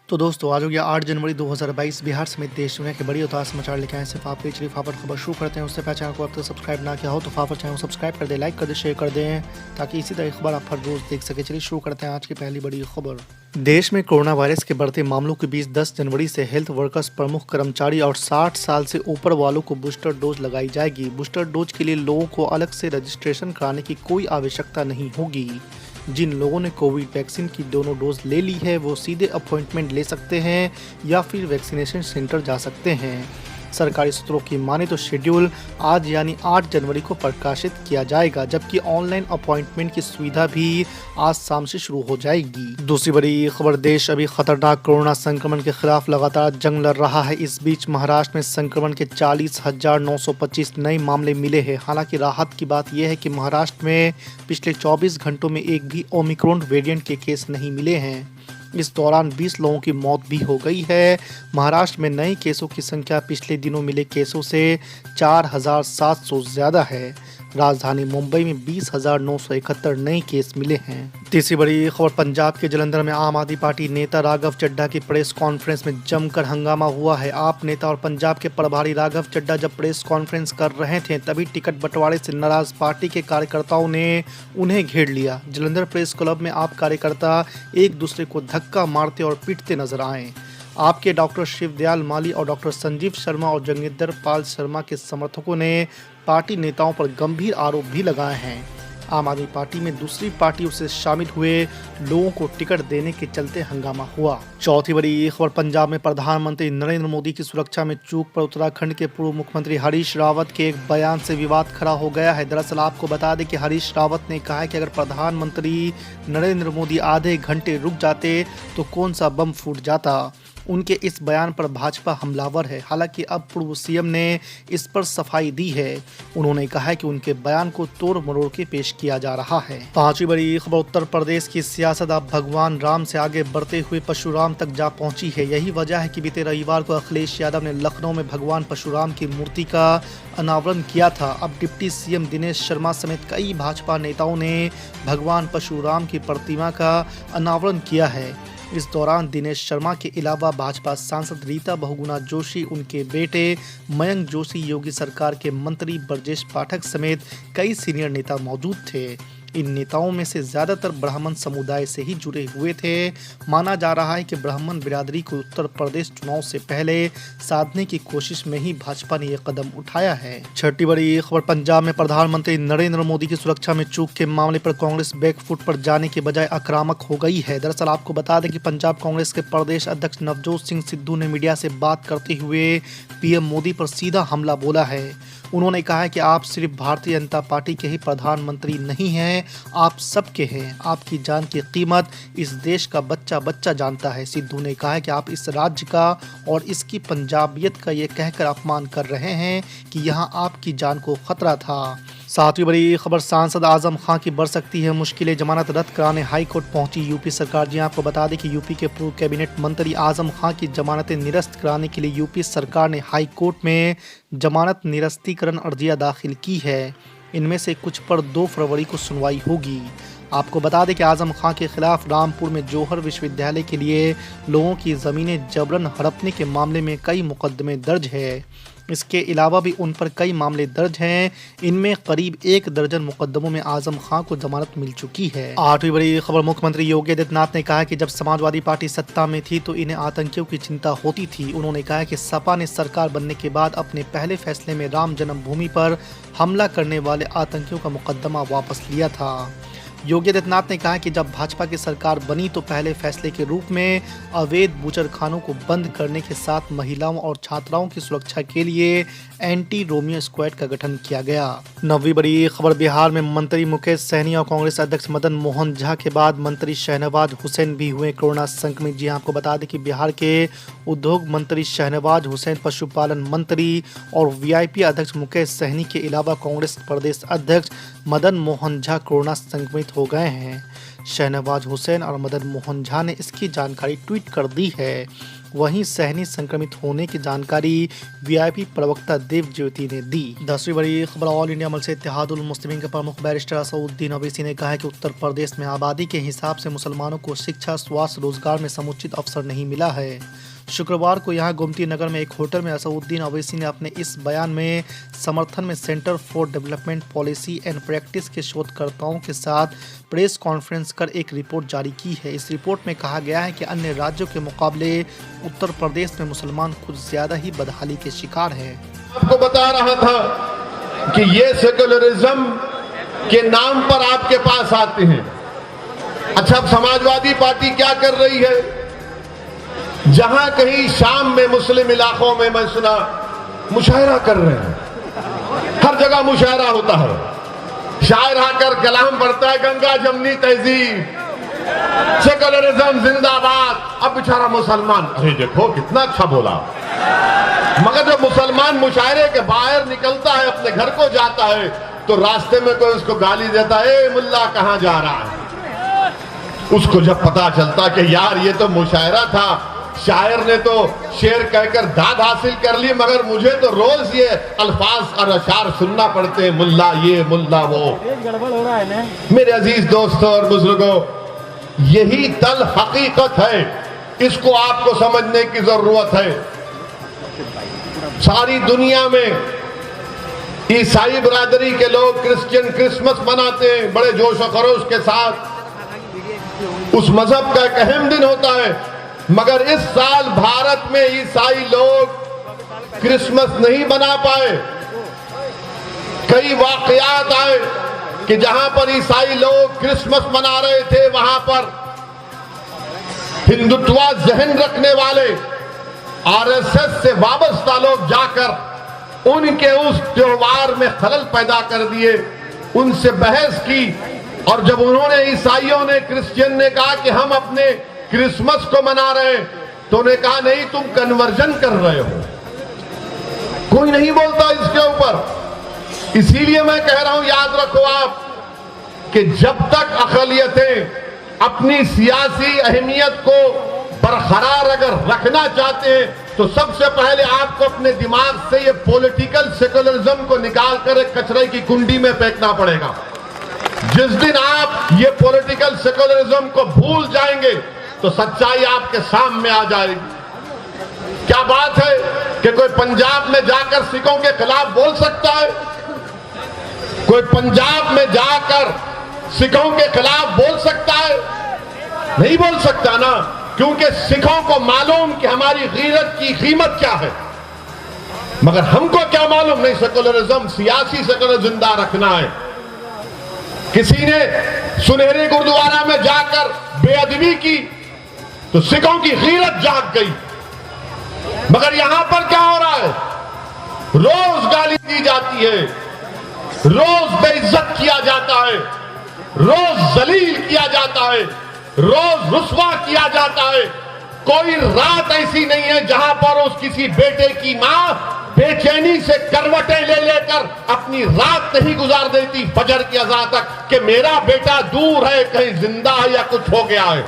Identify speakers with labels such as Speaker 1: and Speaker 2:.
Speaker 1: तो दोस्तों आज हो गया 8 जनवरी 2022। बिहार समेत देश दुनिया के बड़ी और ताज़ा समाचार लेके आए सिर्फ आपके लिए। फाफड़ खबर शुरू करते हैं। उससे पहले चैनल को अब तक सब्सक्राइब ना किया हो तो फाफड़ चैनल को सब्सक्राइब कर दे, लाइक कर दे, शेयर कर दें ताकि इसी तरह खबर आप हर रोज देख सके। चलिए शुरू करते हैं आज की पहली बड़ी खबर। देश में कोरोना वायरस के बढ़ते मामलों के बीच 10 जनवरी से हेल्थ वर्कर्स, प्रमुख कर्मचारी और 60 साल से ऊपर वालों को बूस्टर डोज लगाई जाएगी। बूस्टर डोज के लिए लोगों को अलग से रजिस्ट्रेशन कराने की कोई आवश्यकता नहीं होगी। जिन लोगों ने कोविड वैक्सीन की दोनों डोज ले ली है वो सीधे अपॉइंटमेंट ले सकते हैं या फिर वैक्सीनेशन सेंटर जा सकते हैं। सरकारी सूत्रों की माने तो शेड्यूल आज यानी 8 जनवरी को प्रकाशित किया जाएगा, जबकि ऑनलाइन अपॉइंटमेंट की सुविधा भी आज शाम से शुरू हो जाएगी। दूसरी बड़ी खबर, देश अभी खतरनाक कोरोना संक्रमण के खिलाफ लगातार जंग लड़ रहा है। इस बीच महाराष्ट्र में संक्रमण के 40,925 नए मामले मिले हैं। हालांकि राहत की बात यह है कि महाराष्ट्र में पिछले 24 घंटों में एक भी ओमिक्रॉन वेरिएंट के केस नहीं मिले हैं। इस दौरान 20 लोगों की मौत भी हो गई है। महाराष्ट्र में नए केसों की संख्या पिछले दिनों मिले केसों से 4,700 ज़्यादा है। राजधानी मुंबई में 20,971 नए केस मिले हैं। तीसरी बड़ी खबर, पंजाब के जलंधर में आम आदमी पार्टी नेता राघव चड्ढा की प्रेस कॉन्फ्रेंस में जमकर हंगामा हुआ है। आप नेता और पंजाब के प्रभारी राघव चड्ढा जब प्रेस कॉन्फ्रेंस कर रहे थे तभी टिकट बंटवारे से नाराज पार्टी के कार्यकर्ताओं ने उन्हें घेर लिया। जलंधर प्रेस क्लब में आप कार्यकर्ता एक दूसरे को धक्का मारते और पीटते नजर आए। आपके डॉक्टर शिवदयाल माली और डॉक्टर संजीव शर्मा और जंगेंद्र पाल शर्मा के समर्थकों ने पार्टी नेताओं पर गंभीर आरोप भी लगाए हैं। आम आदमी पार्टी में दूसरी पार्टियों से शामिल हुए लोगों को टिकट देने के चलते हंगामा हुआ। चौथी बड़ी खबर, पंजाब में प्रधानमंत्री नरेंद्र मोदी की सुरक्षा में चूक पर उत्तराखंड के पूर्व मुख्यमंत्री हरीश रावत के एक बयान से विवाद खड़ा हो गया है। दरअसल आपको बता दें कि हरीश रावत ने कहा है कि अगर प्रधानमंत्री नरेंद्र मोदी आधे घंटे रुक जाते तो कौन सा बम फूट जाता। उनके इस बयान पर भाजपा हमलावर है। हालांकि अब पूर्व सीएम ने इस पर सफाई दी है। उन्होंने कहा है कि उनके बयान को तोड़ मरोड़ के पेश किया जा रहा है। पांचवी बड़ी खबर, उत्तर प्रदेश की सियासत अब भगवान राम से आगे बढ़ते हुए परशुराम तक जा पहुंची है। यही वजह है कि बीते रविवार को अखिलेश यादव ने लखनऊ में भगवान परशुराम की मूर्ति का अनावरण किया था। अब डिप्टी सीएम दिनेश शर्मा समेत कई भाजपा नेताओं ने भगवान परशुराम की प्रतिमा का अनावरण किया है। इस दौरान दिनेश शर्मा के अलावा भाजपा सांसद रीता बहुगुणा जोशी, उनके बेटे मयंक जोशी, योगी सरकार के मंत्री ब्रजेश पाठक समेत कई सीनियर नेता मौजूद थे। इन नेताओं में से ज्यादातर ब्राह्मण समुदाय से ही जुड़े हुए थे। माना जा रहा है कि ब्राह्मण बिरादरी को उत्तर प्रदेश चुनाव से पहले साधने की कोशिश में ही भाजपा ने यह कदम उठाया है। छठी बड़ी खबर, पंजाब में प्रधानमंत्री नरेंद्र मोदी की सुरक्षा में चूक के मामले पर कांग्रेस बैकफुट पर जाने के बजाय आक्रामक हो गई है। दरअसल आपको बता दें कि पंजाब कांग्रेस के प्रदेश अध्यक्ष नवजोत सिंह सिद्धू ने मीडिया से बात करते हुए पीएम मोदी पर सीधा हमला बोला है। उन्होंने कहा है कि आप सिर्फ भारतीय जनता पार्टी के ही प्रधानमंत्री नहीं हैं, आप सबके हैं। आपकी जान की कीमत इस देश का बच्चा बच्चा जानता है। सिद्धू ने कहा है कि आप इस राज्य का और इसकी पंजाबियत का ये कहकर अपमान कर रहे हैं कि यहाँ आपकी जान को खतरा था। सातवीं बड़ी खबर, सांसद आजम खां की बढ़ सकती है मुश्किलें, जमानत रद्द कराने हाई कोर्ट पहुंची यूपी सरकार। जी आपको बता दें कि यूपी के पूर्व कैबिनेट मंत्री आजम खां की जमानतें निरस्त कराने के लिए यूपी सरकार ने हाई कोर्ट में जमानत निरस्तीकरण अर्जियां दाखिल की है। इनमें से कुछ पर 2 फरवरी को सुनवाई होगी। आपको बता दें कि आजम खां के खिलाफ रामपुर में जौहर विश्वविद्यालय के लिए लोगों की ज़मीनें जबरन हड़पने के मामले में कई मुकदमे दर्ज है। इसके अलावा भी उन पर कई मामले दर्ज हैं। इनमें करीब 1 दर्जन मुकदमों में आजम खां को जमानत मिल चुकी है। आठवीं बड़ी खबर, मुख्यमंत्री योगी आदित्यनाथ ने कहा कि जब समाजवादी पार्टी सत्ता में थी तो इन्हें आतंकियों की चिंता होती थी। उन्होंने कहा कि सपा ने सरकार बनने के बाद अपने पहले फैसले में राम जन्मभूमि पर हमला करने वाले आतंकियों का मुकदमा वापस लिया था। योगी आदित्यनाथ ने कहा कि जब भाजपा की सरकार बनी तो पहले फैसले के रूप में अवैध बूचड़खानों को बंद करने के साथ महिलाओं और छात्राओं की सुरक्षा के लिए एंटी रोमियो स्क्वाड का गठन किया गया। नौवीं बड़ी खबर, बिहार में मंत्री मुकेश सहनी और कांग्रेस अध्यक्ष मदन मोहन झा के बाद मंत्री शहनवाज हुसैन भी हुए कोरोना संक्रमित। जी आपको बता दें कि बिहार के उद्योग मंत्री शहनवाज हुसैन, पशुपालन मंत्री और वीआईपी अध्यक्ष मुकेश सहनी के अलावा कांग्रेस प्रदेश अध्यक्ष मदन मोहन झा कोरोना संक्रमित हो गए हैं। शहनवाज हुसैन और मदन मोहन झा ने इसकी जानकारी ट्वीट कर दी है। वहीं सहनी संक्रमित होने की जानकारी वीआईपी प्रवक्ता देव ज्योति ने दी। 10वीं बड़ी खबर ऑल इंडिया मजलिस इत्तेहादुल मुस्लिमीन के प्रमुख बैरिस्टर असदुद्दीन ओवैसी ने कहा है कि उत्तर प्रदेश में आबादी के हिसाब से मुसलमानों को शिक्षा, स्वास्थ्य, रोजगार में समुचित अवसर नहीं मिला है। शुक्रवार को यहां गोमती नगर में एक होटल में असदुद्दीन ओवैसी ने अपने इस बयान में समर्थन में centre for development policy and practice के शोधकर्ताओं के साथ प्रेस कॉन्फ्रेंस कर एक रिपोर्ट जारी की है। इस रिपोर्ट में कहा गया है कि अन्य राज्यों के मुकाबले उत्तर प्रदेश में मुसलमान कुछ ज्यादा ही बदहाली के शिकार हैं।
Speaker 2: आपको बता रहा था कि ये सेकुलरिज्म के नाम पर आपके पास आते हैं। अच्छा, अब समाजवादी पार्टी क्या कर रही है? जहां कहीं शाम में मुस्लिम इलाकों में मैं सुना मुशायरा कर रहे हैं, हर जगह मुशायरा होता है। शायर आकर कलाम पढ़ता है, गंगा जमनी तहजीब, सेकुलरिज्म जिंदाबाद। अब बेचारा मुसलमान, अरे देखो कितना अच्छा बोला, मगर जब मुसलमान मुशायरे के बाहर निकलता है, अपने घर को जाता है, तो रास्ते में कोई उसको गाली देता है, ए मुल्ला कहां जा रहा है। उसको जब पता चलता कि यार ये तो मुशायरा था, शायर ने तो शेर कहकर दाद हासिल कर ली, मगर मुझे तो रोज ये अल्फाज और अशार सुनना पड़ते हैं, मुल्ला ये मुल्ला वो। गड़बड़ हो रहा है ना मेरे अजीज दोस्तों और बुजुर्गों, यही तल हकीकत है, इसको आपको समझने की जरूरत है। सारी दुनिया में ईसाई बिरादरी के लोग क्रिश्चियन क्रिसमस मनाते हैं बड़े जोश और खरोश के साथ, उस मजहब का एक अहम दिन होता है। मगर इस साल भारत में ईसाई लोग क्रिसमस नहीं मना पाए। कई वाकयात आए कि जहां पर ईसाई लोग क्रिसमस मना रहे थे, वहां पर हिंदुत्वा जहन रखने वाले आरएसएस से वाबस्ता लोग जाकर उनके उस त्योहार में खलल पैदा कर दिए, उनसे बहस की। और जब उन्होंने, ईसाइयों ने, क्रिश्चियन ने कहा कि हम अपने क्रिसमस को मना रहे हैं, तो उन्हें कहा नहीं, तुम कन्वर्जन कर रहे हो। कोई नहीं बोलता इसके ऊपर। इसीलिए मैं कह रहा हूं, याद रखो आप कि जब तक अक़लियतें अपनी सियासी अहमियत को बरकरार अगर रखना चाहते हैं, तो सबसे पहले आपको अपने दिमाग से ये पॉलिटिकल सेकुलरिज्म को निकाल कर एक कचरे की कुंडी में फेंकना पड़ेगा। जिस दिन आप ये पॉलिटिकल सेकुलरिज्म को भूल जाएंगे, तो सच्चाई आपके सामने आ जाएगी। क्या बात है कि कोई पंजाब में जाकर सिखों के खिलाफ बोल सकता है? कोई पंजाब में जाकर सिखों के खिलाफ बोल सकता है? नहीं बोल सकता ना, क्योंकि सिखों को मालूम कि हमारी गीरत की कीमत क्या है। मगर हमको क्या मालूम? नहीं, सेकुलरिज्म, सियासी सेकुलरिज्म जिंदा रखना है। किसी ने सुनहरे गुरुद्वारा में जाकर बेअदबी की तो सिखों की गीरत जाग गई। मगर यहां पर क्या हो रहा है? रोज गाली दी जाती है, रोज बेइज्जत किया जाता है, रोज जलील किया जाता है, रोज रुस्वा किया जाता है। कोई रात ऐसी नहीं है जहां पर उस किसी बेटे की मां बेचैनी से करवटें ले लेकर अपनी रात नहीं गुजार देती फजर की अज़ान तक कि मेरा बेटा दूर है, कहीं जिंदा है या कुछ हो गया है।